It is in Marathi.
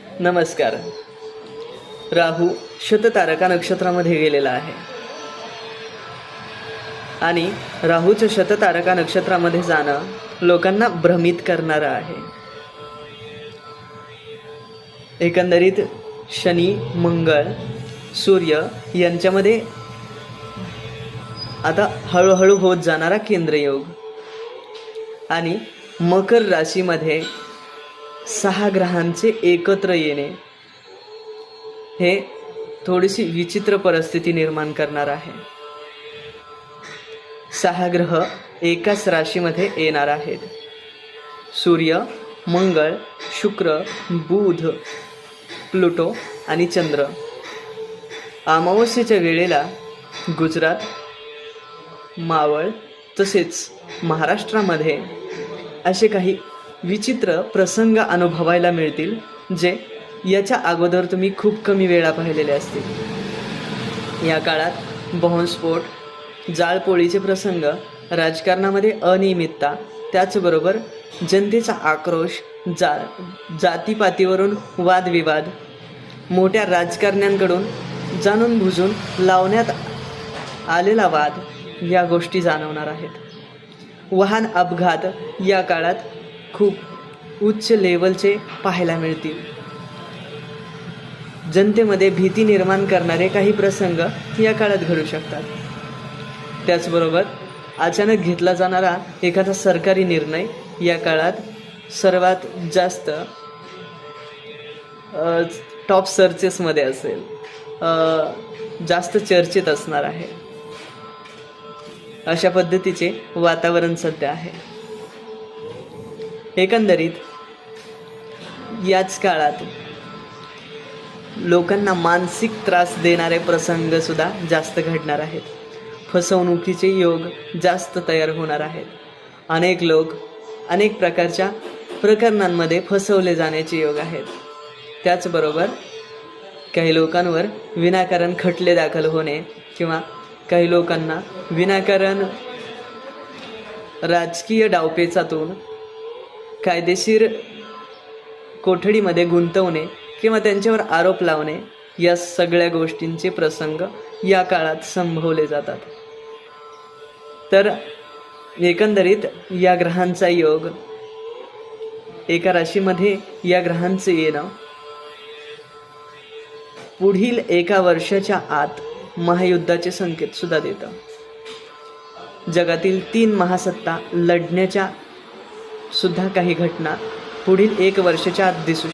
नमस्कार. राहू शततारका नक्षत्रामध्ये गेलेला आहे आणि राहूचं शततारका नक्षत्रामध्ये जाणं लोकांना भ्रमित करणारं आहे. एकंदरीत शनी, मंगळ, सूर्य यांच्यामध्ये आता हळूहळू होत जाणारा केंद्रयोग आणि मकर राशीमध्ये 6 ग्रहांचे एकत्र येणे हे थोडीशी विचित्र परिस्थिती निर्माण करणार आहे. 6 ग्रह एकाच राशीमध्ये येणार आहेत. सूर्य, मंगळ, शुक्र, बुध, प्लुटो आणि चंद्र. अमावस्येच्या वेळेला गुजरात, मावळ तसेच महाराष्ट्रामध्ये असे काही विचित्र प्रसंग अनुभवायला मिळतील जे याच्या अगोदर तुम्ही खूप कमी वेळा पाहिलेले असतील. या काळात बॉम्बस्फोट, जाळपोळीचे प्रसंग, राजकारणामध्ये अनियमितता, त्याचबरोबर जनतेचा आक्रोश, जातीपातीवरून वादविवाद, मोठ्या राजकारण्यांकडून जाणून बुजून लावण्यात आलेला वाद या गोष्टी जाणवणार आहेत. वाहन अपघात या काळात खूप उच्च लेवलचे पाहायला मिळतील. जनतेमध्ये भीती निर्माण करणारे काही प्रसंग या काळात घडू शकतात. त्याचबरोबर अचानक घेतला जाणारा एखादा सरकारी निर्णय या काळात सर्वात जास्त टॉप सर्चेसमध्ये असेल, जास्त चर्चेत असणार आहे. अशा पद्धतीचे वातावरण सध्या आहे. एकंदरीत याच काळात लोकांना मानसिक त्रास देणारे प्रसंग सुद्धा जास्त घडणार आहेत. फसवणुकीचे योग जास्त तयार होणार आहेत. अनेक लोक अनेक प्रकारच्या प्रकरणांमध्ये फसवले जाण्याचे योग आहेत. त्याचबरोबर काही लोकांवर विनाकारण खटले दाखल होणे किंवा काही लोकांना विनाकारण राजकीय डावपेचातून कायदेशीर कोठडीमध्ये गुंतवणे किंवा त्यांच्यावर आरोप लावणे या सगळ्या गोष्टींचे प्रसंग या काळात संभवले जातात. तर एकंदरीत या ग्रहांचा योग, एका राशीमध्ये या ग्रहांचे येणं पुढील 1 वर्षाच्या आत महायुद्धाचे संकेत सुद्धा देतं. जगातील 3 महासत्ता लढण्याच्या सुद्धा काही घटना पुढील 1 वर्षाच्या आत दिसू